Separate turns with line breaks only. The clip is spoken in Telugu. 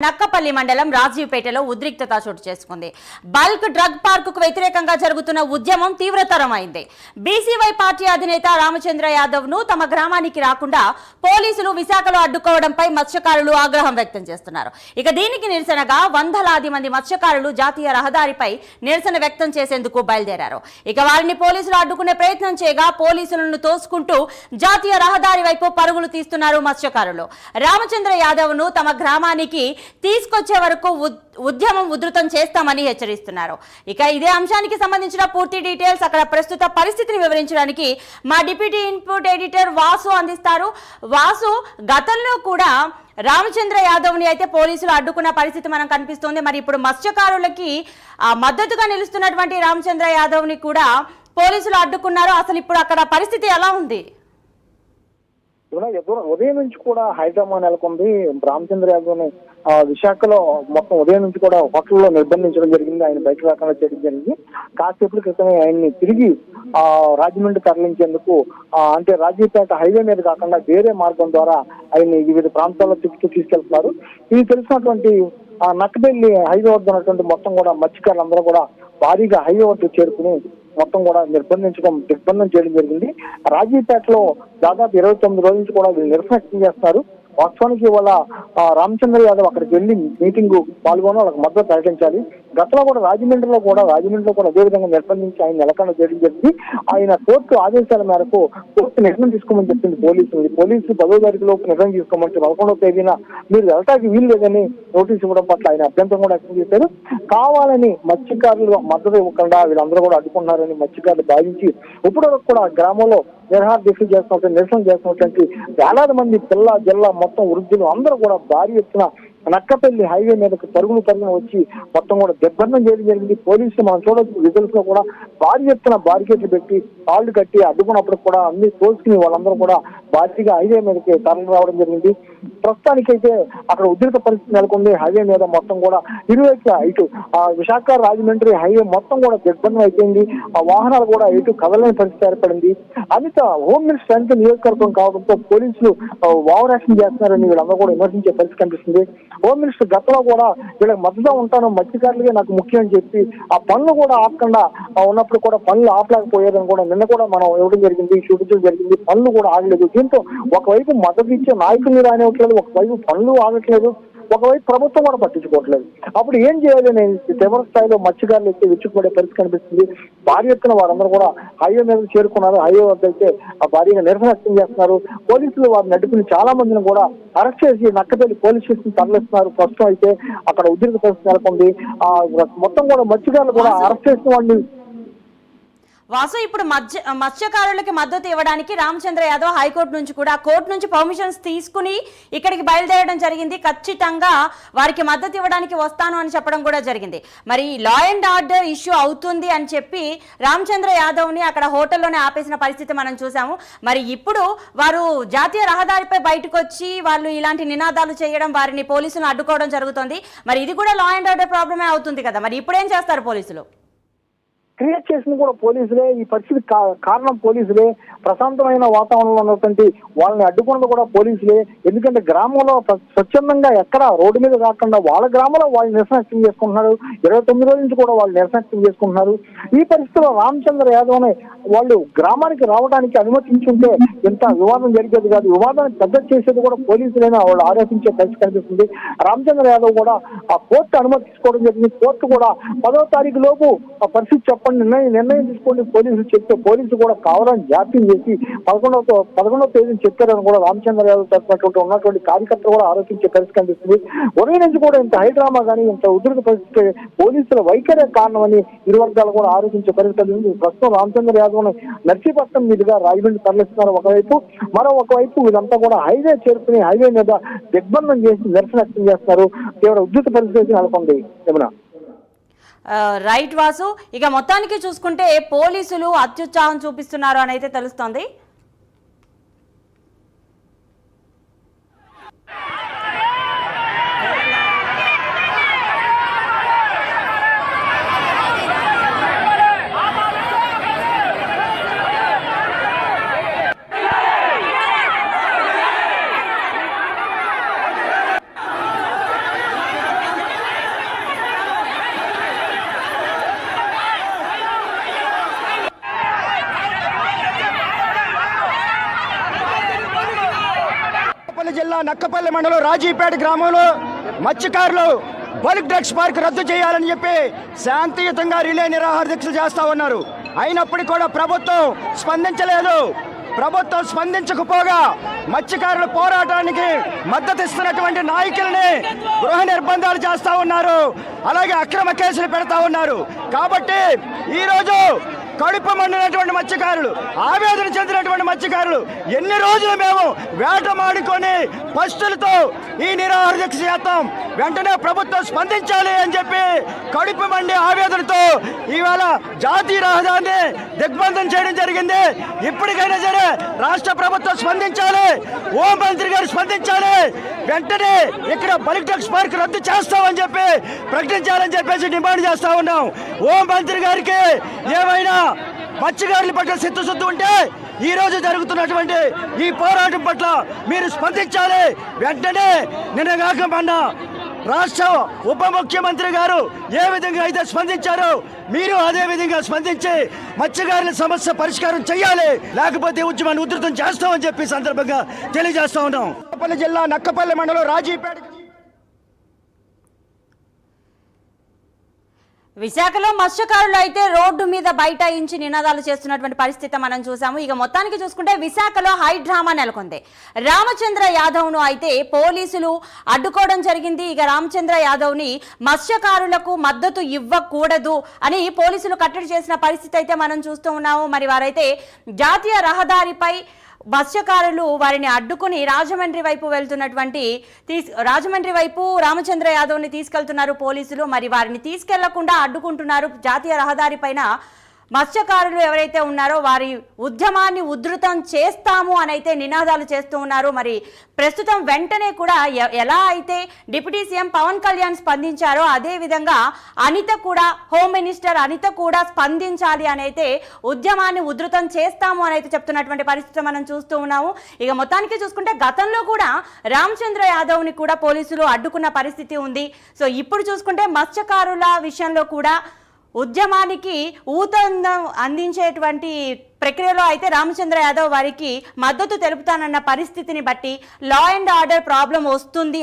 నక్కపల్లి మండలం రాజీవ్పేటలో ఉద్రిక్తత చోటు చేసుకుంది. బల్క్ డ్రగ్ పార్కుకు వ్యతిరేకంగా జరుగుతున్న ఉద్యమం తీవ్రతరమైంది. బీసీవై పార్టీ అధినేత రామచంద్ర యాదవ్ ను తమ గ్రామానికి రాకుండా పోలీసులు విశాఖలో అడ్డుకోవడంపై మత్స్యకారులు ఆగ్రహం వ్యక్తం చేస్తున్నారు. ఇక దీనికి నిరసనగా వందలాది మంది మత్స్యకారులు జాతీయ రహదారిపై నిరసన వ్యక్తం చేసేందుకు బయలుదేరారు. ఇక వారిని పోలీసులు అడ్డుకునే ప్రయత్నం చేయగా పోలీసులను తోసుకుంటూ జాతీయ రహదారి వైపు పరుగులు తీస్తున్నారు మత్స్యకారులు. రామచంద్ర యాదవ్ ను తమ గ్రామానికి తీసుకొచ్చే వరకు ఉద్యమం ఉధృతం చేస్తామని హెచ్చరిస్తున్నారు. ఇక ఇదే అంశానికి సంబంధించిన పూర్తి డీటెయిల్స్, అక్కడ ప్రస్తుత పరిస్థితిని వివరించడానికి మా డిప్యూటీ ఇన్పుట్ ఎడిటర్ వాసు అందిస్తారు. వాసు, గతంలో కూడా రామచంద్ర యాదవ్ ని అయితే పోలీసులు అడ్డుకున్న పరిస్థితి మనం కనిపిస్తోంది. మరి ఇప్పుడు మత్స్యకారులకి మద్దతుగా నిలుస్తున్నటువంటి రామచంద్ర యాదవ్ ని కూడా పోలీసులు అడ్డుకున్నారు. అసలు ఇప్పుడు అక్కడ పరిస్థితి ఎలా ఉంది?
ఉదయం నుంచి కూడా హైదరాబాద్ నెలకొంది. రామచంద్ర యాదవ్ విశాఖలో మొత్తం ఉదయం నుంచి కూడా హోటల్లో నిర్బంధించడం జరిగింది. ఆయన బయట రాకుండా చేయడం జరిగింది. కాసేపటి క్రితమే ఆయన్ని తిరిగి రాజమండ్రి తరలించేందుకు అంటే రాజీపేట హైవే మీద కాకుండా వేరే మార్గం ద్వారా ఆయన్ని వివిధ ప్రాంతాల్లో తీసుకెళ్తున్నారు. ఇది తెలిసినటువంటి నక్కబెల్లి హైవే వద్ద ఉన్నటువంటి మొత్తం కూడా మత్స్యకారులందరూ కూడా భారీగా హైవే వద్ద చేరుకుని మొత్తం కూడా నిర్బంధం చేయడం జరిగింది. రాజీపేటలో దాదాపు 29 రోజుల నుంచి కూడా వీళ్ళు నిరసన వ్యక్తం చేస్తారు. వాస్తవానికి ఇవాళ రామచంద్ర యాదవ్ అక్కడికి వెళ్లి మీటింగ్ పాల్గొని వాళ్ళకి మద్దతు ప్రకటించాలి. గతంలో కూడా రాజమండ్రిలో కూడా అదే విధంగా నిర్బంధించి ఆయన నిలకడ చేయడం జరిగింది. ఆయన కోర్టు ఆదేశాల మేరకు కోర్టు నిర్ణయం తీసుకోమని చెప్పింది పోలీసులు 10వ తారీఖు లోపు నిర్ణయం తీసుకోమంటే 11వ తేదీన మీరు వెళ్ళటానికి వీలు లేదని నోటీసు ఇవ్వడం పట్ల ఆయన అభ్యంతరం కూడా వ్యక్తం చేశారు. కావాలని మత్స్యకారులు మద్దతు ఇవ్వకుండా వీళ్ళందరూ కూడా అడ్డుకున్నారని మత్స్యకారులు భావించి ఇప్పటివరకు కూడా గ్రామంలో నిరసన చేస్తున్నటువంటి వేలాది మంది పిల్ల జిల్లా మొత్తం వృద్ధులు అందరూ కూడా భారీ ఎత్తున నక్కపల్లి హైవే మీదకి పరుగులు వచ్చి మొత్తం కూడా దిగ్బంధం చేయడం జరిగింది. పోలీసులు మనం చూడవచ్చు, రిజల్ట్స్ లో కూడా భారీ ఎత్తున బారికేట్లు పెట్టి కాళ్ళు కట్టి అడ్డుకున్నప్పుడు కూడా అన్ని తోసుకుని వాళ్ళందరూ కూడా భారీగా హైవే మీదకి తరలి రావడం జరిగింది. ప్రస్తుతానికైతే అక్కడ ఉద్రిక్త పరిస్థితి నెలకొంది. హైవే మీద మొత్తం కూడా ఇరువైపు ఇటు విశాఖ రాజమండ్రి హైవే మొత్తం కూడా దిగ్బంధం అయిపోయింది. ఆ వాహనాలు కూడా ఇటు కదలని పరిస్థితి ఏర్పడింది. అమిత హోమ్ మినిస్టర్ అంత నియోజకవర్గం కావడంతో పోలీసులు ఓవర్ యాక్షన్ చేస్తున్నారని వీళ్ళందరూ కూడా విమర్శించే పరిస్థితి కనిపిస్తుంది. హోమ్ మినిస్టర్ గతంలో కూడా వీళ్ళకి మద్దతుగా ఉంటాను, మత్స్యకారులకే నాకు ముఖ్యం అని చెప్పి ఆ పనులు కూడా ఆపకుండా ఉన్నప్పుడు కూడా పనులు ఆపలేకపోయారని కూడా నిన్న కూడా మనం ఇవ్వడం జరిగింది, చూపించడం జరిగింది. పనులు కూడా ఆగలేదు. దీంతో ఒకవైపు మద్దతు ఇచ్చే నాయకులు రానివ్వట్లేదు, ఒకవైపు పనులు ఆగట్లేదు, ఒకవైపు ప్రభుత్వం కూడా పట్టించుకోవట్లేదు. అప్పుడు ఏం చేయాలి అని తీవ్ర స్థాయిలో మత్స్యకారులు అయితే విచ్చుకుపడే పరిస్థితి కనిపిస్తుంది. భారీ ఎత్తున వారందరూ కూడా హైవే మీద చేరుకున్నారు. హైవే వద్ద అయితే భారీగా నిరసన వ్యక్తం చేస్తున్నారు. పోలీసులు వారిని అడ్డుకుని చాలా మందిని కూడా అరెస్ట్ చేసి నక్కపల్లి పోలీస్ స్టేషన్ తరలిస్తున్నారు. ప్రస్తుతం అయితే అక్కడ ఉద్రిక్త పరిస్థితి నెలకొంది. మొత్తం కూడా మత్స్యకారులు కూడా అరెస్ట్ చేసిన వాడిని
వాసు, ఇప్పుడు మత్స్యకారులకి మద్దతు ఇవ్వడానికి రామచంద్ర యాదవ్ హైకోర్టు నుంచి కూడా కోర్టు నుంచి పర్మిషన్స్ తీసుకుని ఇక్కడికి బయలుదేరడం జరిగింది. ఖచ్చితంగా వారికి మద్దతు ఇవ్వడానికి వస్తాను అని చెప్పడం కూడా జరిగింది. మరి లా అండ్ ఆర్డర్ ఇష్యూ అవుతుంది అని చెప్పి రామచంద్ర యాదవ్ ని అక్కడ హోటల్లోనే ఆపేసిన పరిస్థితి మనం చూసాము. మరి ఇప్పుడు వారు జాతీయ రహదారిపై బయటకు వచ్చి వాళ్ళు ఇలాంటి నినాదాలు చేయడం, వారిని పోలీసులు అడ్డుకోవడం జరుగుతుంది. మరి ఇది కూడా లా అండ్ ఆర్డర్ ప్రాబ్లమే అవుతుంది కదా. మరి ఇప్పుడు ఏం చేస్తారు పోలీసులు?
క్రియేట్ చేసింది కూడా పోలీసులే. ఈ పరిస్థితి కారణం పోలీసులే. ప్రశాంతమైన వాతావరణంలో ఉన్నటువంటి వాళ్ళని అడ్డుకున్నది కూడా పోలీసులే. ఎందుకంటే గ్రామంలో స్వచ్ఛందంగా ఎక్కడ రోడ్డు మీద కాకుండా వాళ్ళ గ్రామంలో వాళ్ళు నిరసన వ్యక్తం చేసుకుంటున్నారు. 29 రోజుల నుంచి కూడా వాళ్ళు నిరసన వ్యక్తం చేసుకుంటున్నారు. ఈ పరిస్థితిలో రామచంద్ర యాదవ్ని వాళ్ళు గ్రామానికి రావడానికి అనుమతించుంటే ఇంత వివాదం జరిగేది కాదు. వివాదాన్ని పెద్ద చేసేది కూడా పోలీసులైనా వాళ్ళు ఆరోపించే పరిస్థితి కనిపిస్తుంది. రామచంద్ర యాదవ్ కూడా ఆ కోర్టు అనుమతి తీసుకోవడం జరిగింది. కోర్టు కూడా 10వ తారీఖు లోపు ఆ పరిస్థితి నిర్ణయం తీసుకోండి పోలీసులు చెప్తే పోలీసులు కూడా కావాలని జాప్యం చేసి 11వ తేదీని చెప్పారని కూడా రామచంద్ర యాదవ్ తరఫున ఉన్నటువంటి కార్యకర్తలు కూడా ఆరోపించే పరిస్థితి కనిపిస్తుంది. ఉదయం నుంచి కూడా ఇంత హైడ్రామా కానీ ఇంత ఉద్రిక్త పరిస్థితి పోలీసుల వైఖరే కారణమని ఇరు వర్గాలు కూడా ఆరోపించే పరిస్థితి కనిపిస్తుంది. ప్రస్తుతం రామచంద్ర యాదవ్ నర్సీపట్నం మీదుగా రాజమండ్రి తరలిస్తున్నారు ఒకవైపు. ఒకవైపు వీళ్ళంతా కూడా హైవే చేరుకుని హైవే మీద దిగ్బంధం చేసి నిరసన వ్యక్తం చేస్తున్నారు. తీవ్ర ఉద్రిక్త పరిస్థితి నెలకొంది. ఏమన్నా
రైట్ వాసు, ఇక మొత్తానికి చూసుకుంటే పోలీసులు అత్యుత్సాహం చూపిస్తున్నారు అని అయితే తెలుస్తోంది.
నక్కపల్లి మండలం రాజీపేట గ్రామంలో మత్స్యకారులు బల్క్ డ్రగ్స్ పార్క్ రద్దు చేయాలని చెప్పి శాంతియుతంగా రిలే నిరాహార దీక్షలు చేస్తా ఉన్నారు. అయినప్పటికీ కూడా ప్రభుత్వం స్పందించలేదు. ప్రభుత్వం స్పందించకపోగా మత్స్యకారుల పోరాటానికి మద్దతు ఇస్తున్నటువంటి నాయకుల్ని గృహ నిర్బంధాలు చేస్తా ఉన్నారు, అలాగే అక్రమ కేసులు పెడతా ఉన్నారు. కాబట్టి ఈరోజు కడుపు మండినటువంటి మత్స్యకారులు, ఆవేదన చెందినటువంటి మత్స్యకారులు ఎన్ని రోజులు మేము వేటమాడుకొని పస్తులతో ఈ నిరాహార దీక్ష చేస్తాం, వెంటనే ప్రభుత్వం స్పందించాలి అని చెప్పి కడుపు మండి ఆవేదనతో ఇవాళ జాతీయ రహదారిని దిగ్బంధం చేయడం జరిగింది. ఇప్పటికైనా సరే రాష్ట్ర ప్రభుత్వం స్పందించాలి, హోంమంత్రి గారు స్పందించాలి, వెంటనే ఇక్కడ బల్క్ డ్రగ్స్ పార్క్ రద్దు చేస్తామని చెప్పి ప్రకటించాలని చెప్పేసి డిమాండ్ చేస్తా ఉన్నాం. హోంమంత్రి గారికి ఏమైనా మత్స్యకారుల పట్ల చిత్తశుద్ధి ఉంటే ఈ రోజు జరుగుతున్నటువంటి ఈ పోరాటం పట్ల మీరు స్పందించాలి. వెంటనే నిన్నగాక మొన్న రాష్ట్ర ఉప ముఖ్యమంత్రి గారు ఏ విధంగా అయితే స్పందించారో మీరు అదే విధంగా స్పందించి మత్స్యకారుల సమస్య పరిష్కారం చేయాలి, లేకపోతే ఉద్యమాన్ని ఉధృతం చేస్తామని చెప్పి సందర్భంగా తెలియజేస్తా ఉన్నాం. నక్కపల్లి జిల్లా నక్కపల్లి మండలం రాజీపేట.
విశాఖలో మత్స్యకారులు అయితే రోడ్డు మీద బైఠాయించి నినాదాలు చేస్తున్నటువంటి పరిస్థితి మనం చూసాము. ఇక మొత్తానికి చూసుకుంటే విశాఖలో హై డ్రామా నెలకొంది. రామచంద్ర యాదవ్ను అయితే పోలీసులు అడ్డుకోవడం జరిగింది. ఇక రామచంద్ర యాదవ్ని మత్స్యకారులకు మద్దతు ఇవ్వకూడదు అని పోలీసులు కట్టడి చేసిన పరిస్థితి అయితే మనం చూస్తూ ఉన్నాము. మరి వారైతే జాతీయ రహదారిపై మత్స్యకారులు వారిని అడ్డుకుని రాజమండ్రి వైపు వెళ్తున్నటువంటి రాజమండ్రి వైపు రామచంద్ర యాదవ్ని తీసుకెళ్తున్నారు పోలీసులు. మరి వారిని తీసుకెళ్లకుండా అడ్డుకుంటున్నారు. జాతీయ రహదారి పైన మత్స్యకారులు ఎవరైతే ఉన్నారో వారి ఉద్యమాన్ని ఉధృతం చేస్తాము అని అయితే నినాదాలు చేస్తూ ఉన్నారు. మరి ప్రస్తుతం వెంటనే కూడా ఎలా అయితే డిప్యూటీ సీఎం పవన్ కళ్యాణ్ స్పందించారో అదే విధంగా అనిత కూడా, హోమ్ మినిస్టర్ అనిత కూడా స్పందించాలి అని అయితే ఉద్యమాన్ని ఉధృతం చేస్తాము అని అయితే చెప్తున్నటువంటి పరిస్థితి మనం చూస్తూ ఉన్నాము. ఇక మొత్తానికి చూసుకుంటే గతంలో కూడా రామచంద్ర యాదవ్ని కూడా పోలీసులు అడ్డుకున్న పరిస్థితి ఉంది. సో ఇప్పుడు చూసుకుంటే మత్స్యకారుల విషయంలో కూడా ఉద్యమానికి ఊతందం అందించేటువంటి ప్రక్రియలో అయితే రామచంద్ర యాదవ్ వారికి మద్దతు తెలుపుతానన్న పరిస్థితిని బట్టి లా అండ్ ఆర్డర్ ప్రాబ్లం వస్తుంది